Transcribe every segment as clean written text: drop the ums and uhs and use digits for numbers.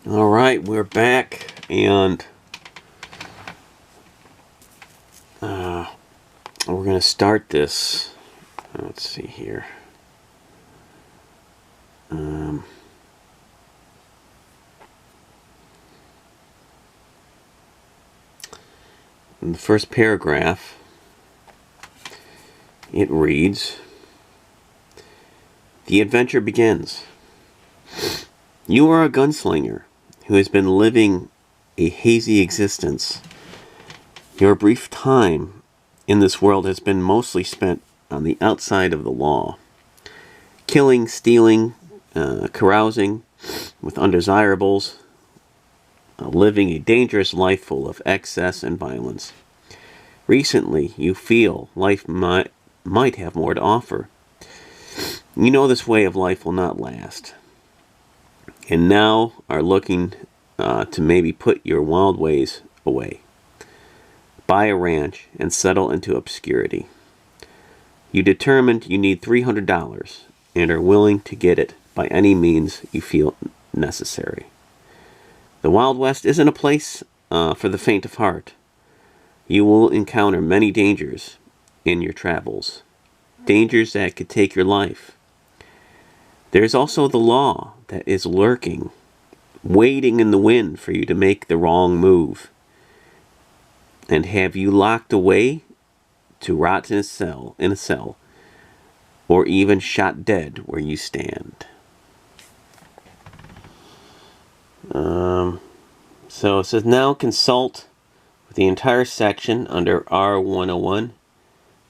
All right, we're back, and we're going to start this. Let's see here. In the first paragraph, it reads, "The adventure begins. You are a gunslinger who has been living a hazy existence. Your brief time in this world has been mostly spent on the outside of the law, killing, stealing, carousing with undesirables, living a dangerous life full of excess and violence. Recently, you feel life might have more to offer. You know this way of life will not last, and now are looking to maybe put your wild ways away. Buy a ranch and settle into obscurity. You determined you need $300 and are willing to get it by any means you feel necessary. The Wild West isn't a place for the faint of heart. You will encounter many dangers in your travels, dangers that could take your life. There is also the law that is lurking, waiting in the wind for you to make the wrong move, and have you locked away to rot in a cell, or even shot dead where you stand." So it says, now consult with the entire section under R101,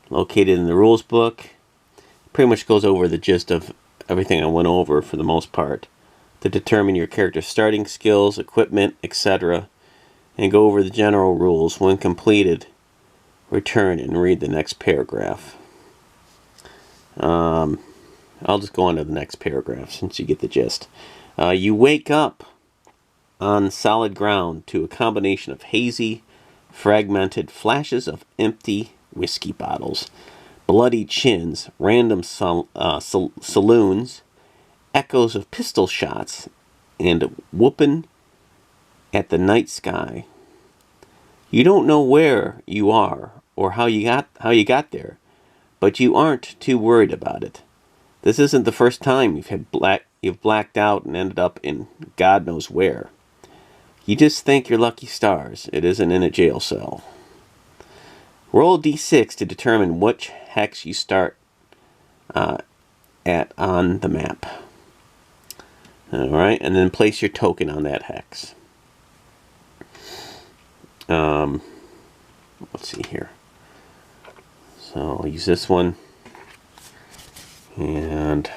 located in the rules book. Pretty much goes over the gist of everything I went over for the most part, to determine your character's starting skills, equipment, etc., and go over the general rules. When completed, return and read the next paragraph. I'll just go on to the next paragraph since you get the gist. You wake up on solid ground to a combination of hazy, fragmented flashes of empty whiskey bottles, bloody chins, random saloons, echoes of pistol shots, and whooping at the night sky. You don't know where you are or how you got there, but you aren't too worried about it. This isn't the first time you've blacked out and ended up in God knows where. You just thank your lucky stars it isn't in a jail cell. Roll a d6 to determine which hex you start at on the map. Alright, and then place your token on that hex. Let's see here. So I'll use this one, and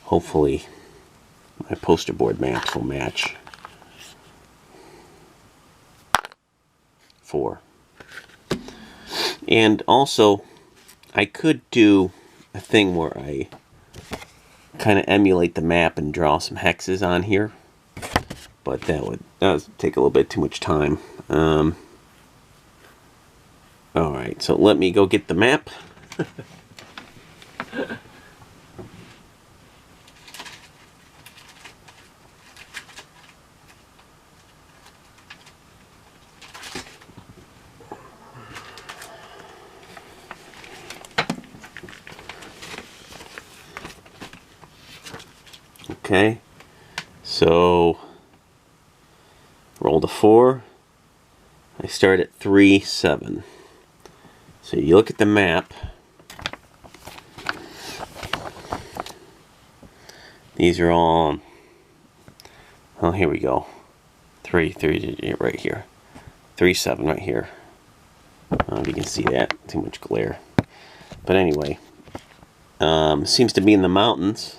hopefully my poster board maps will match. 4. And also, I could do a thing where I kind of emulate the map and draw some hexes on here, but that would take a little bit too much time. Alright, so let me go get the map. Okay, so roll the 4. I start at 3, 7. So you look at the map. These are all, oh, here we go. 3, right here. 3, 7 right here. I don't know if you can see that. Too much glare. But anyway, seems to be in the mountains.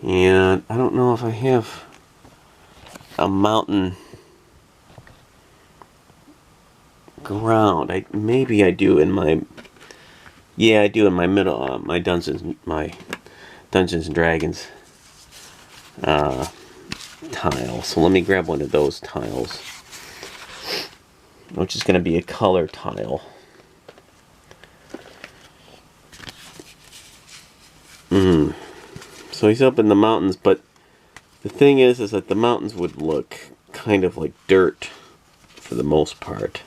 And I don't know if I have a mountain ground. Maybe I do in my, yeah, I do in my middle, my Dungeons and Dragons tile. So let me grab one of those tiles, which is going to be a color tile. So he's up in the mountains, but The thing is that the mountains would look kind of like dirt for the most part.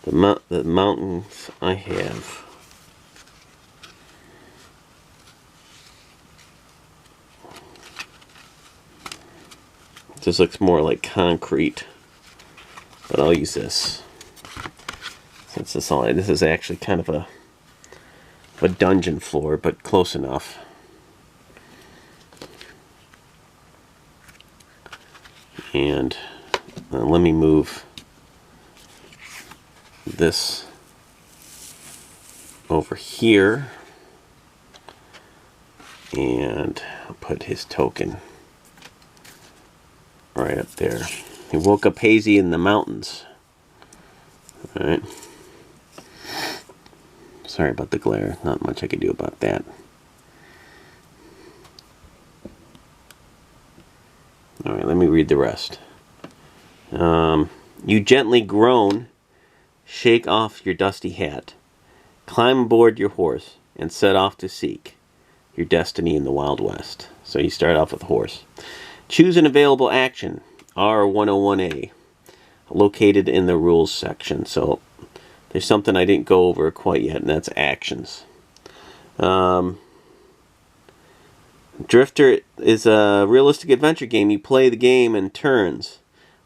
The mountains I have this looks more like concrete, but I'll use this since this is actually kind of a dungeon floor, but close enough. And let me move this over here, and I'll put his token right up there. He woke up hazy in the mountains. Alright. Sorry about the glare. Not much I can do about that. Alright, let me read the rest. You gently groan, shake off your dusty hat, climb aboard your horse, and set off to seek your destiny in the Wild West. So you start off with a horse. Choose an available action, R101A, located in the rules section. So there's something I didn't go over quite yet, and that's actions. Drifter is a realistic adventure game. You play the game in turns.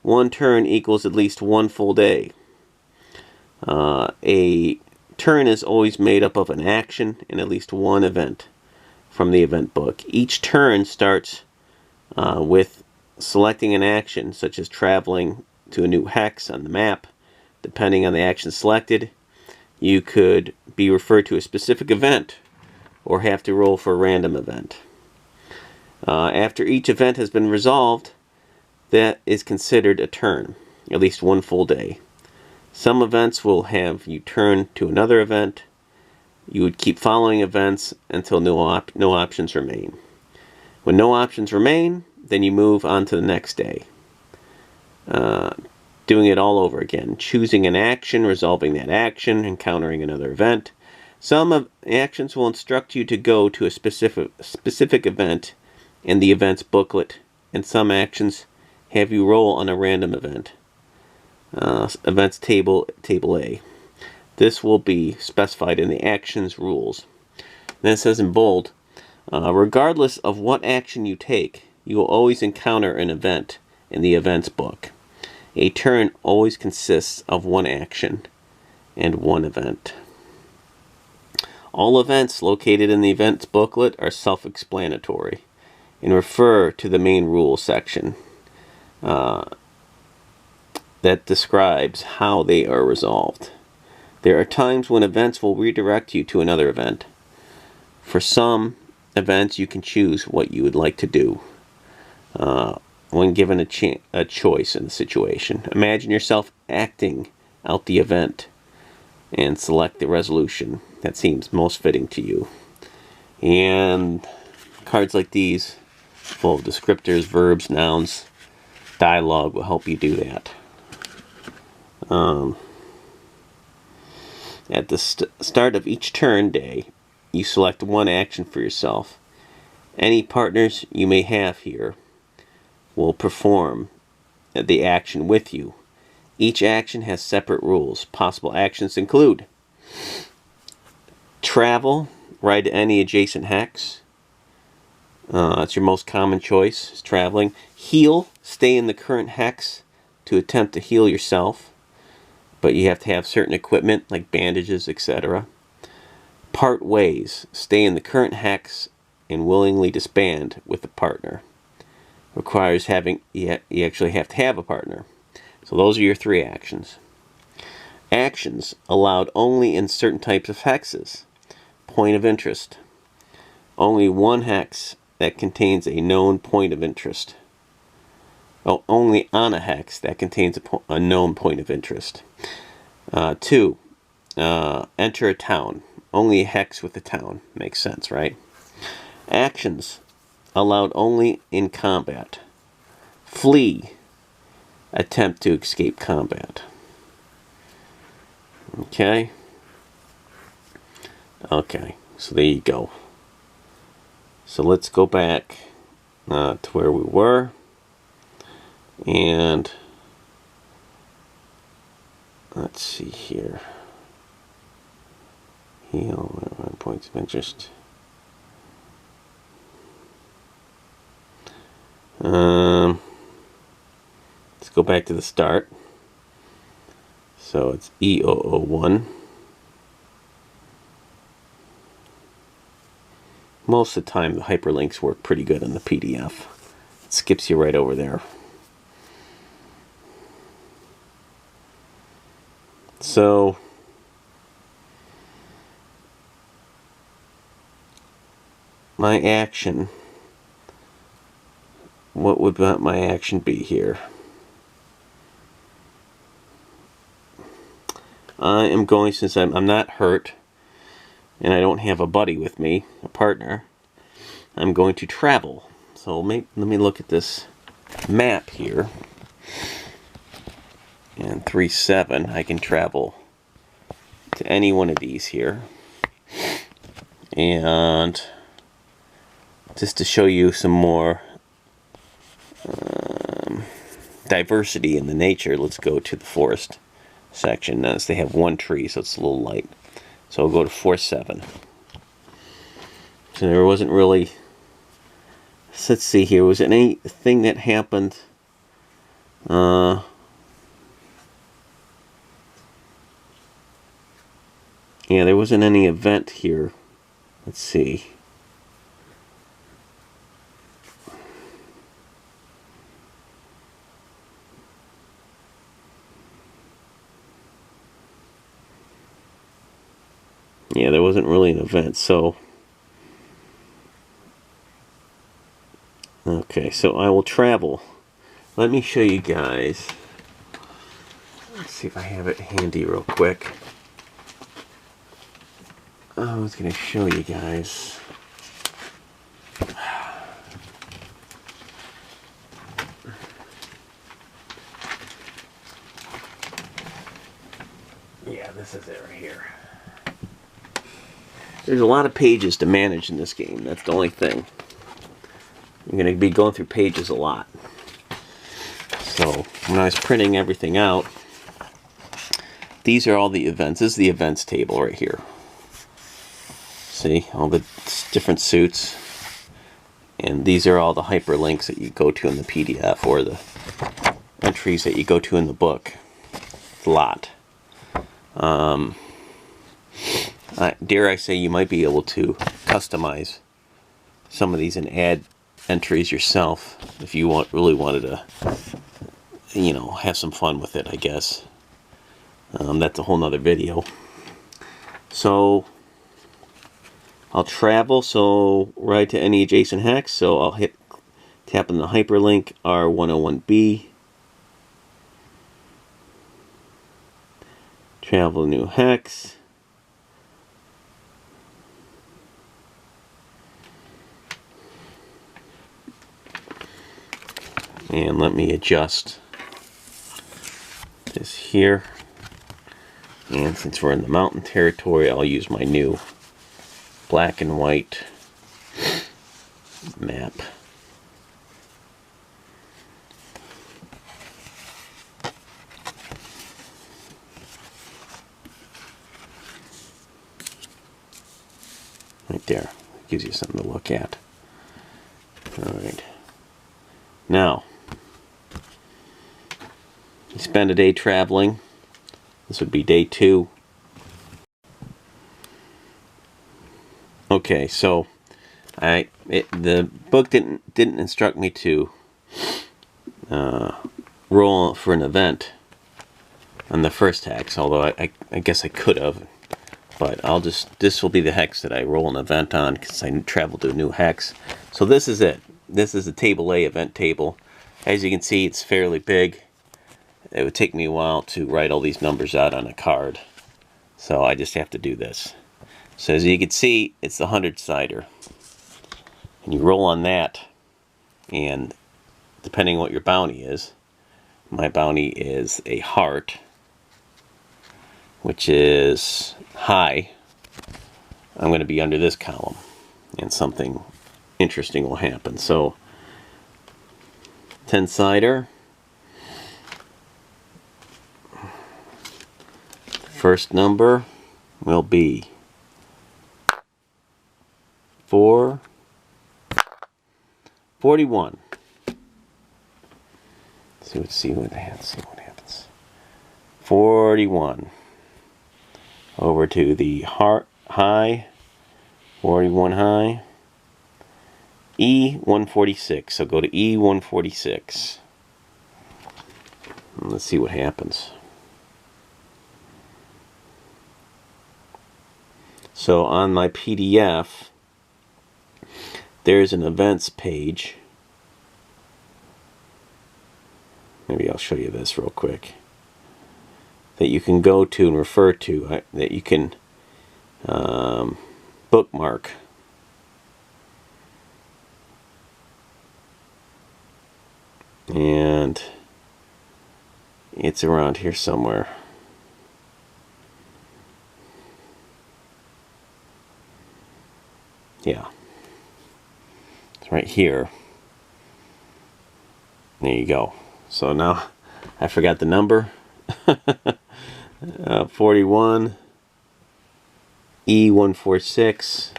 One turn equals at least one full day. A turn is always made up of an action and at least one event from the event book. Each turn starts with selecting an action, such as traveling to a new hex on the map. Depending on the action selected, you could be referred to a specific event or have to roll for a random event. After each event has been resolved, that is considered a turn, at least one full day. Some events will have you turn to another event. You would keep following events until no options remain. When no options remain, then you move on to the next day. Doing it all over again. Choosing an action, resolving that action, encountering another event. Some actions will instruct you to go to a specific event in the events booklet, and some actions have you roll on a random event. Events table A. This will be specified in the actions rules. Then it says in bold, regardless of what action you take, you will always encounter an event in the events book. A turn always consists of one action and one event. All events located in the events booklet are self-explanatory and refer to the main rules section that describes how they are resolved. There are times when events will redirect you to another event. For some events, you can choose what you would like to do when given a choice in the situation. Imagine yourself acting out the event and select the resolution that seems most fitting to you. And cards like these, full of descriptors, verbs, nouns, dialogue, will help you do that. At the start of each turn day, you select one action for yourself. Any partners you may have here will perform the action with you. Each action has separate rules. Possible actions include travel, ride to any adjacent hex. That's your most common choice, is traveling. Heal, stay in the current hex to attempt to heal yourself, but you have to have certain equipment like bandages, etc. Part ways, stay in the current hex and willingly disband with a partner. Requires you actually have to have a partner. So those are your three actions. Actions allowed only in certain types of hexes. Point of interest. Only one hex that contains a known point of interest. Oh, only on a hex that contains a known point of interest. 2. Enter a town. Only a hex with a town. Makes sense, right? Actions allowed only in combat. Flee. Attempt to escape combat. Okay. Okay, so there you go. So let's go back to where we were, and let's see here. Heal points of interest. Let's go back to the start. So it's E001. Most of the time the hyperlinks work pretty good on the PDF. It skips you right over there. So my action, what would my action be here? I am going, since I'm not hurt and I don't have a buddy with me, a partner, I'm going to travel. So let me look at this map here. And 3-7, I can travel to any one of these here. And just to show you some more diversity in the nature, let's go to the forest section. Notice they have one tree, so it's a little light. So I'll go to 4-7. So there wasn't really, let's see here, was it anything that happened? Yeah, there wasn't any event here. Let's see. Yeah, there wasn't really an event, so okay, so I will travel. Let me show you guys. Let's see if I have it handy real quick. I was going to show you guys. Yeah, this is it right here. There's a lot of pages to manage in this game. That's the only thing. I'm going to be going through pages a lot. So when I was printing everything out, these are all the events. This is the events table right here. See, all the different suits. And these are all the hyperlinks that you go to in the PDF, or the entries that you go to in the book. It's a lot. Dare I say, you might be able to customize some of these and add entries yourself if you really wanted to, you know, have some fun with it, I guess. That's a whole nother video. So I'll travel, so right to any adjacent hex, so I'll tap on the hyperlink R101B. Travel new hex. And let me adjust this here. And since we're in the mountain territory, I'll use my new black and white map. Right there. Gives you something to look at. Alright. Now, you spend a day traveling. This would be day 2. Okay, so the book didn't instruct me to roll for an event on the first hex, although I guess I could have, but this will be the hex that I roll an event on because I traveled to a new hex. So this is it. This is the table A event table. As you can see, it's fairly big. It would take me a while to write all these numbers out on a card, so I just have to do this. So as you can see, it's the 100-sider. And you roll on that, and depending on what your bounty is, my bounty is a heart, which is high. I'm going to be under this column, and something interesting will happen. So 10-sider. First number will be 441. Let's see what happens. 41. Over to the high. 41 high. E146. So go to E146. Let's see what happens. So on my PDF, there's an events page. Maybe I'll show you this real quick. That you can go to and refer to. That you can bookmark. And it's around here somewhere. Yeah. It's right here. There you go. So now I forgot the number. 41 E146.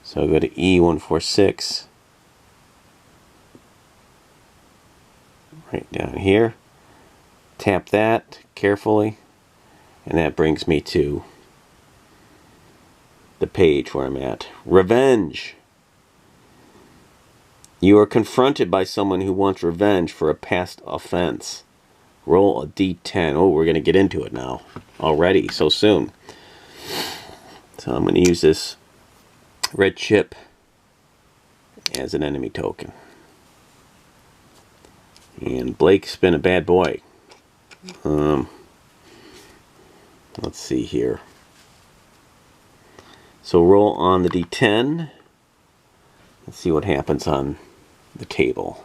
So I'll go to E146. Right down here. Tap that carefully. And that brings me to the page where I'm at. Revenge. You are confronted by someone who wants revenge for a past offense. Roll a d10. Oh, we're going to get into it now. Already, so soon. So I'm going to use this red chip as an enemy token. And Blake's been a bad boy. Let's see here. So roll on the d10. Let's see what happens on the table.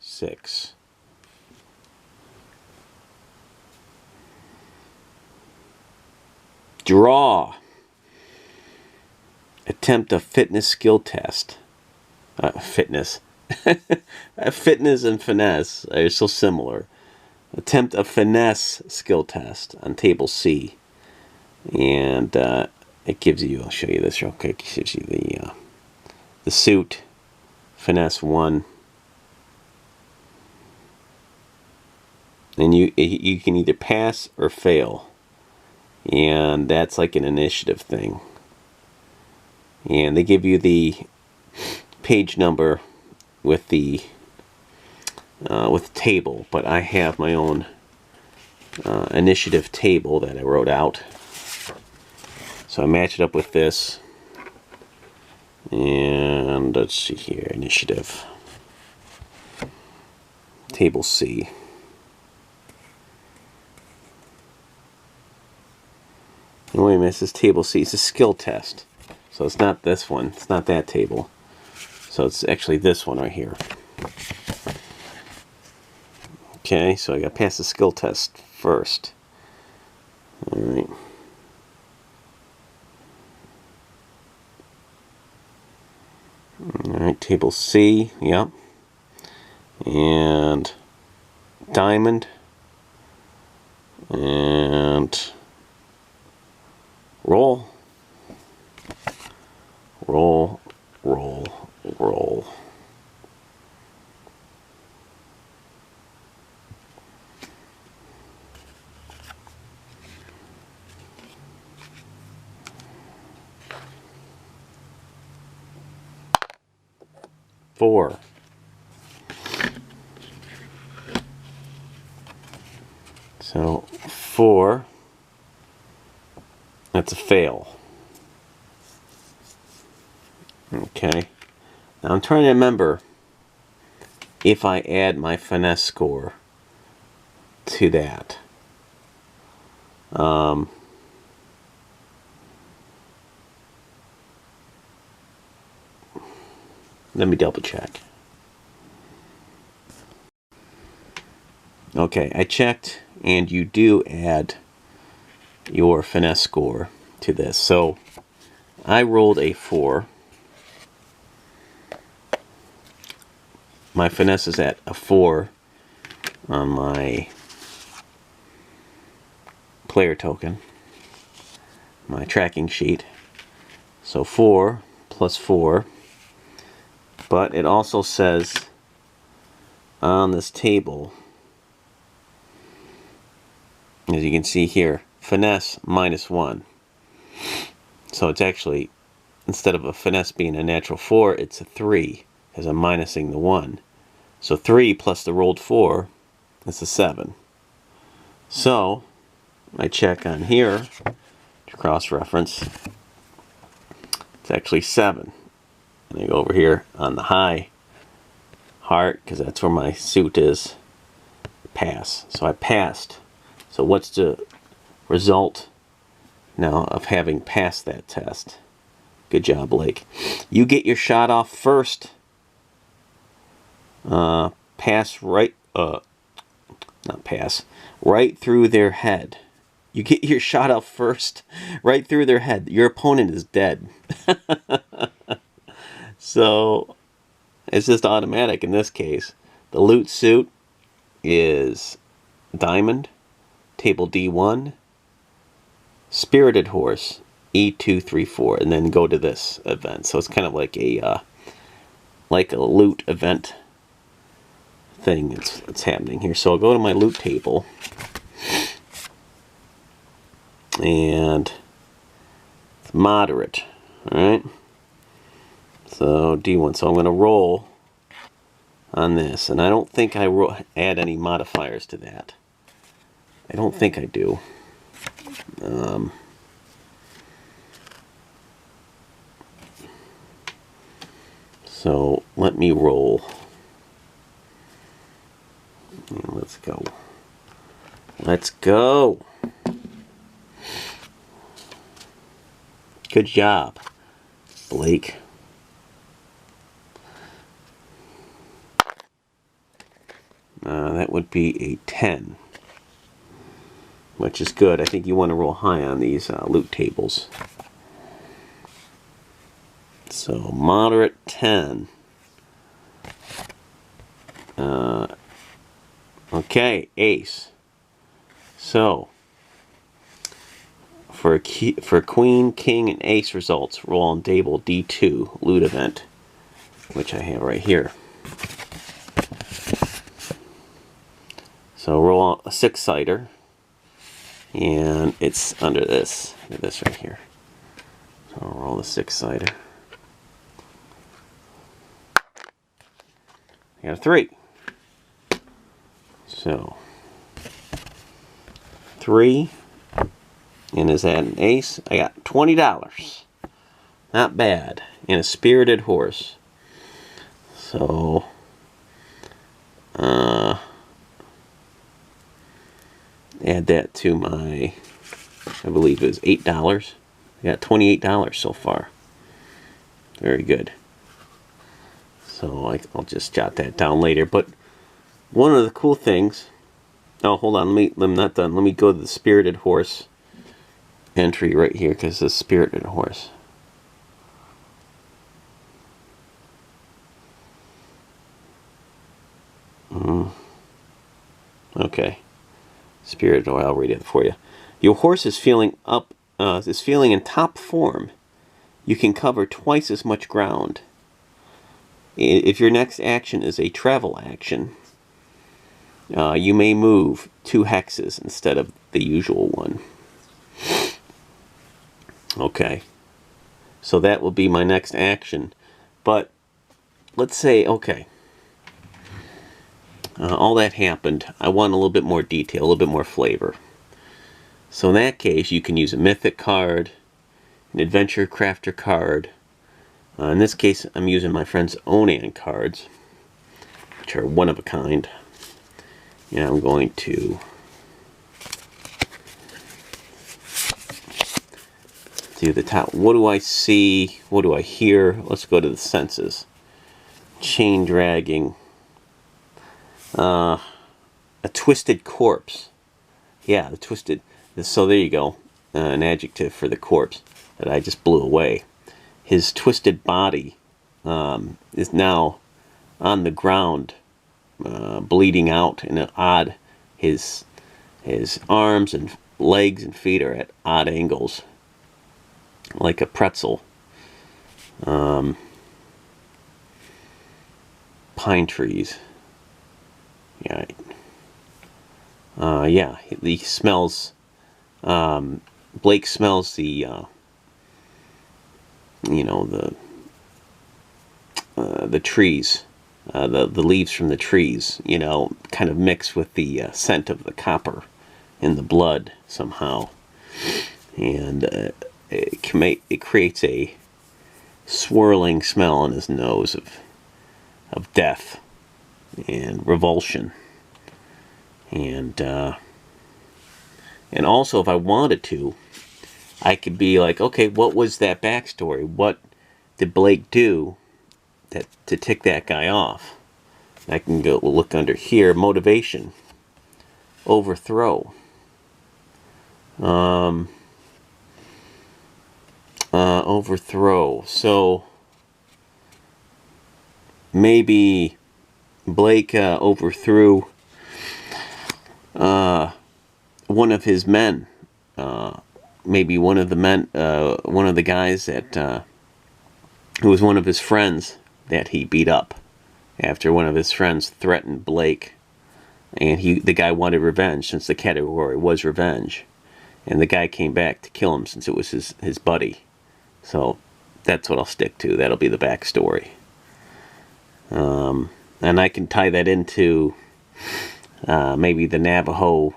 6. Draw. Attempt a fitness skill test. Fitness. Fitness and finesse are so similar. Attempt a finesse skill test on table C. And it gives you, I'll show you this real quick. It gives you the suit, finesse 1. And you can either pass or fail. And that's like an initiative thing. And they give you the page number with the table, but I have my own initiative table that I wrote out. So I match it up with this. And let's see here, initiative. Table C. And wait a minute, this is table C. It's a skill test. So it's not this one. It's not that table. So it's actually this one right here. Okay, so I got to pass the skill test first. Alright. Alright, table C, yep. And diamond. And roll. Roll, roll, roll. Four. So 4. That's a fail. Okay. Now I'm trying to remember if I add my finesse score to that. Let me double check. Okay, I checked, and you do add your finesse score to this. So I rolled a 4. my finesse is at a 4 on my player token, my tracking sheet. So 4 plus 4. But it also says on this table, as you can see here, finesse -1. So it's actually, instead of a finesse being a natural 4, it's a 3, because I'm minusing the 1. So 3 plus the rolled 4 is a 7. So I check on here to cross-reference. It's actually 7. And I go over here on the high heart, because that's where my suit is. Pass. So I passed. So what's the result now of having passed that test? Good job, Blake. You get your shot off first. Pass right, not pass, right through their head. You get your shot off first, right through their head. Your opponent is dead. So it's just automatic in this case. The loot suit is diamond, table D1, spirited horse, E2, 3, 4, and then go to this event. So it's kind of like a loot event thing that's happening here. So I'll go to my loot table, and it's moderate. All right. So D1. So I'm going to roll on this, and I don't think I add any modifiers to that. I don't think I do. So let me roll. And let's go. Let's go. Good job, Blake. That would be a 10, which is good. I think you want to roll high on these loot tables. So moderate 10. Okay, ace. So for queen, king, and ace results, roll on table D2 loot event, which I have right here. So roll a 6-sider, and it's under this right here. So I'll roll the 6-sider. I got a 3. So 3, and is that an ace? I got $20. Not bad. And a spirited horse. So add that to my, I believe it was $8. I got $28 so far. Very good. So I'll just jot that down later. But one of the cool things, oh, hold on, I'm not done. Let me go to the spirited horse entry right here, because it's spirited horse. Okay. Spirited, I'll read it for you. Your horse is feeling in top form. You can cover twice as much ground. If your next action is a travel action, you may move 2 hexes instead of the usual one. Okay. So that will be my next action. But let's say, okay, all that happened. I want a little bit more detail, a little bit more flavor. So in that case, you can use a mythic card, an adventure crafter card. In this case, I'm using my friend's Onan cards, which are one of a kind. And I'm going to do the top. What do I see? What do I hear? Let's go to the senses. Chain dragging. A twisted corpse. Yeah, the twisted. So there you go. An adjective for the corpse that I just blew away. His twisted body is now on the ground, bleeding out in an odd. His arms and legs and feet are at odd angles, like a pretzel. Pine trees. Yeah. Yeah. He smells. Blake smells the. You know, the trees, the leaves from the trees. You know, kind of mixed with the scent of the copper in the blood somehow, and it creates a swirling smell in his nose of death and revulsion. And also, if I wanted to, I could be like, okay, what was that backstory? What did Blake do to tick that guy off? I can go look under here, motivation, overthrow, overthrow. So maybe Blake overthrew one of his men. Maybe one of the men, one of the guys that who was one of his friends that he beat up after one of his friends threatened Blake, and the guy wanted revenge since the category was revenge, and the guy came back to kill him since it was his buddy. So that's what I'll stick to. That'll be the backstory. And I can tie that into maybe the Navajo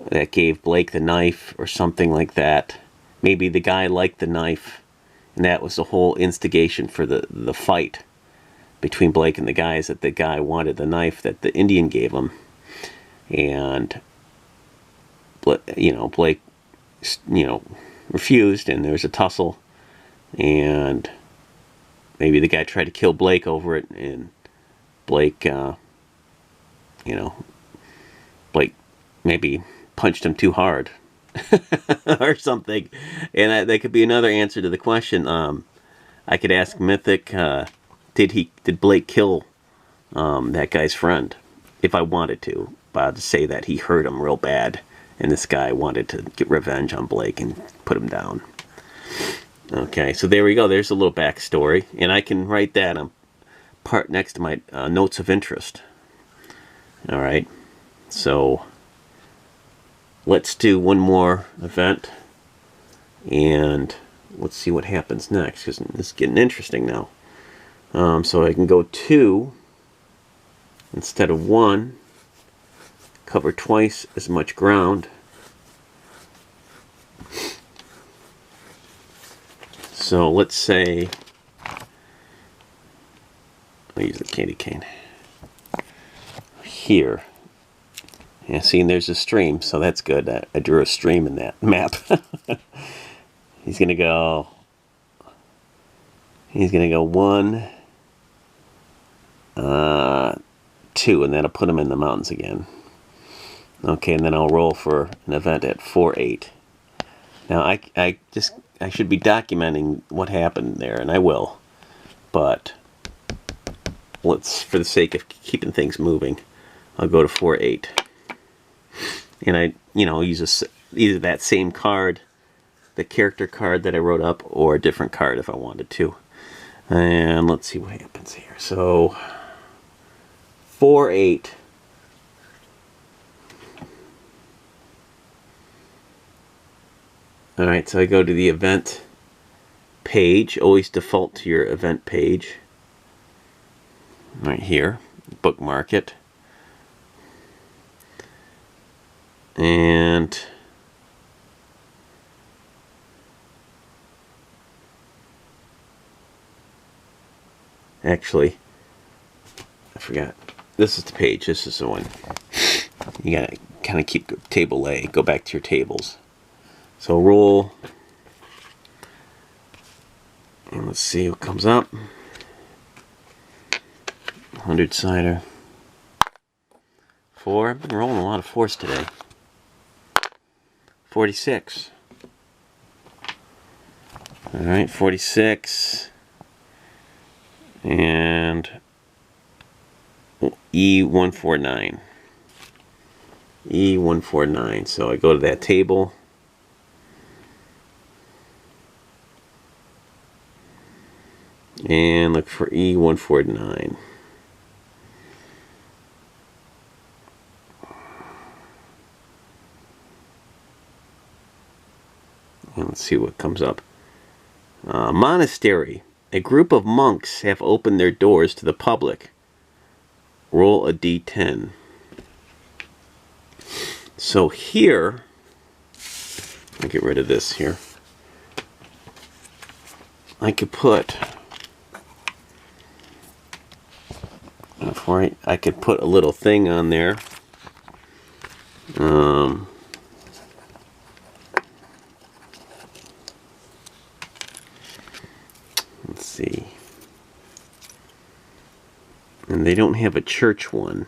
that gave Blake the knife or something like that. Maybe the guy liked the knife, and that was the whole instigation for the fight between Blake and the guys, that the guy wanted the knife that the Indian gave him. And, Blake, refused, and there was a tussle, and maybe the guy tried to kill Blake over it, and Blake, Blake maybe punched him too hard or something. And that could be another answer to the question. I could ask Mythic, did Blake kill that guy's friend? If I wanted to. But I'd say that he hurt him real bad, and this guy wanted to get revenge on Blake and put him down. Okay, so there we go. There's a little backstory, and I can write that on part next to my notes of interest. All right, so let's do one more event, and let's see what happens next, because this is getting interesting now. So I can go 2 instead of 1, cover twice as much ground. So let's say, I'll use the candy cane here. Yeah, see, and there's a stream, so that's good. I drew a stream in that map. He's gonna go 1, 2, and that'll put him in the mountains again. Okay, and then I'll roll for an event at 4-8. Now I should be documenting what happened there, and I will. But let's, for the sake of keeping things moving, I'll go to 4-8. And I, use either that same card, the character card that I wrote up, or a different card if I wanted to. And let's see what happens here. So 4-8. Alright, so I go to the event page. Always default to your event page. Right here. Bookmark it. And actually, I forgot. This is the page. This is the one. You gotta kind of keep table A. Go back to your tables. So roll. And let's see what comes up. 100-sider. 4. I've been rolling a lot of 4s today. 46. Alright, 46. And E149. E149. So I go to that table. And look for E149. And let's see what comes up. Monastery. A group of monks have opened their doors to the public. Roll a d10. So here, I'll get rid of this here. I could put, I could put a little thing on there. Let's see. And they don't have a church one.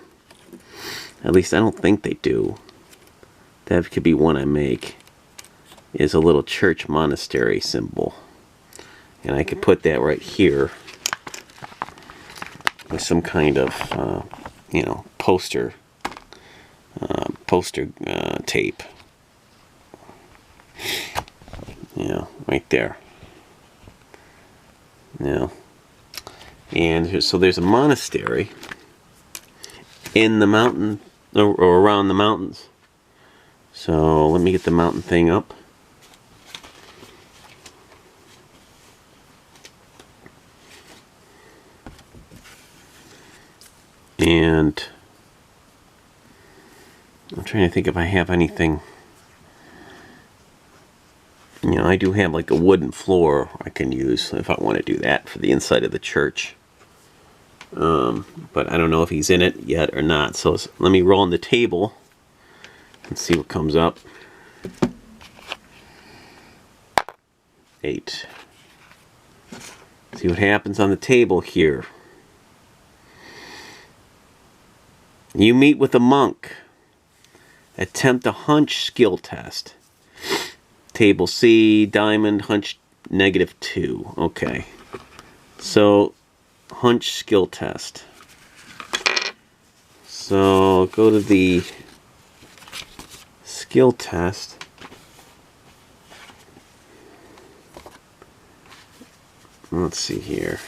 At least I don't think they do. That could be one I make. Is a little church monastery symbol. And I could put that right here with some kind of, you know, poster tape. Yeah, right there. Yeah. And so there's a monastery in the mountain, or around the mountains. So let me get the mountain thing up. And I'm trying to think if I have anything. You know, I do have like a wooden floor I can use if I want to do that for the inside of the church. But I don't know if he's in it yet or not. So let me roll on the table and see what comes up. 8. See what happens on the table here. You meet with a monk. Attempt a hunch skill test. Table C, diamond, hunch -2. Okay. So, hunch skill test. So, go to the skill test. Let's see here.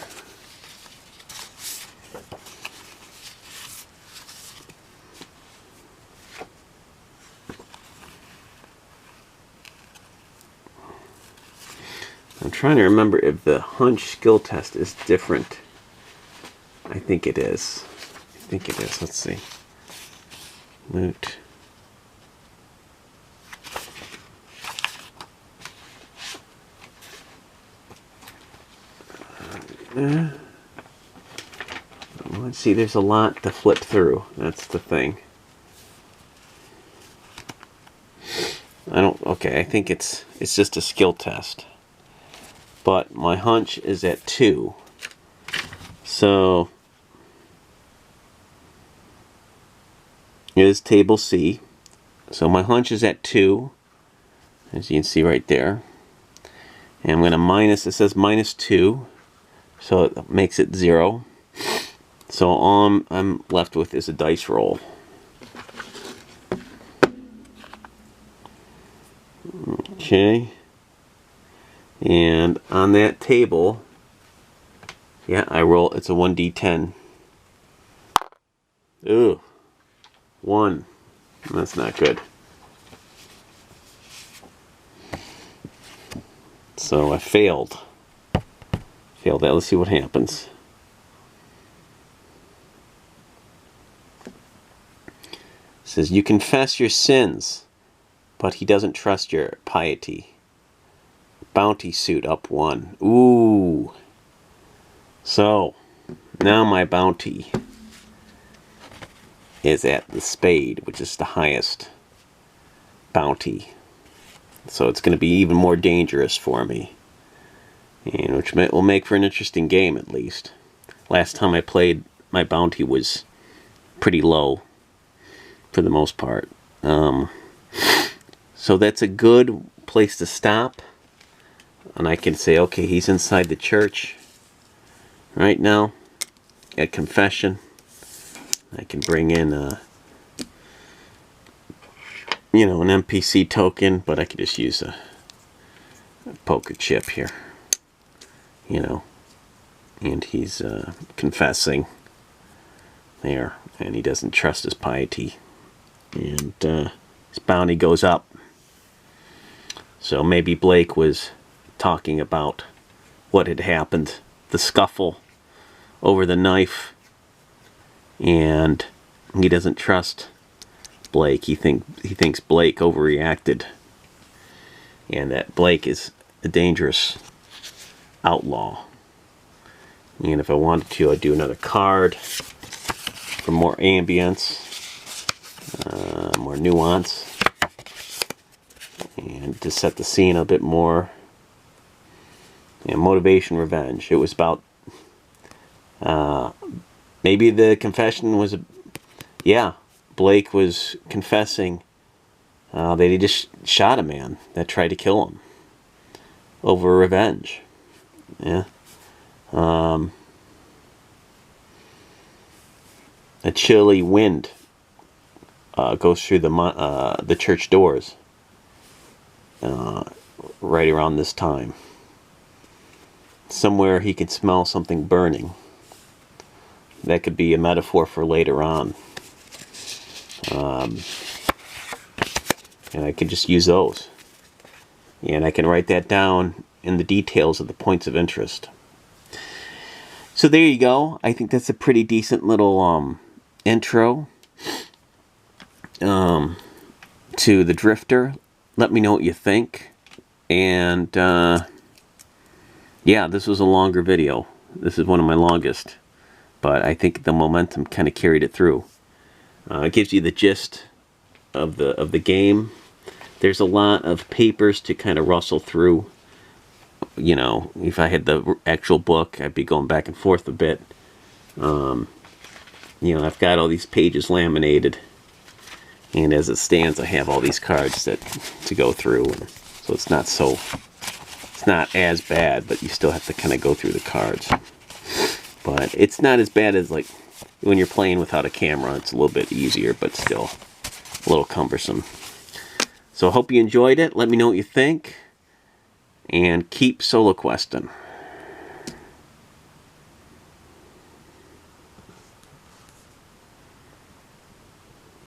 I'm trying to remember if the hunch skill test is different. I think it is. Let's see. Loot. Let's see, there's a lot to flip through. That's the thing. Okay, I think it's just a skill test. But my hunch is at 2. So it is table C. So my hunch is at 2, as you can see right there. And I'm going to minus, it says -2, so it makes it 0. So all I'm left with is a dice roll. Okay. And on that table, yeah, I roll, it's a 1d10. Ooh, 1. That's not good. So I failed. Failed that. Let's see what happens. It says, you confess your sins, but he doesn't trust your piety. Bounty suit up 1. Ooh. So, now my bounty is at the spade, which is the highest bounty. So it's going to be even more dangerous for me. And which will make for an interesting game, at least. Last time I played, my bounty was pretty low, for the most part. So that's a good place to stop. And I can say, okay, he's inside the church right now at confession. I can bring in you know, an NPC token, but I could just use a poker chip here, you know, and he's confessing there, and he doesn't trust his piety, and his bounty goes up. So maybe Blake was talking about what had happened, the scuffle over the knife, and he doesn't trust Blake. He thinks Blake overreacted, and that Blake is a dangerous outlaw. And if I wanted to, I'd do another card for more ambience, more nuance, and to set the scene a bit more. And motivation, revenge. It was about maybe the confession was, yeah, Blake was confessing that he just shot a man that tried to kill him over revenge. Yeah. A chilly wind goes through the church doors right around this time. Somewhere he could smell something burning. That could be a metaphor for later on. And I could just use those. And I can write that down in the details of the points of interest. So there you go. I think that's a pretty decent little intro to the Drifter. Let me know what you think. And yeah, this was a longer video. This is one of my longest. But I think the momentum kind of carried it through. It gives you the gist of the game. There's a lot of papers to kind of rustle through. You know, if I had the actual book, I'd be going back and forth a bit. You know, I've got all these pages laminated, and as it stands, I have all these cards to go through. And so it's not as bad, but you still have to kind of go through the cards. But it's not as bad as like when you're playing without a camera. It's a little bit easier, but still a little cumbersome. So I hope you enjoyed it. Let me know what you think, and keep solo questing.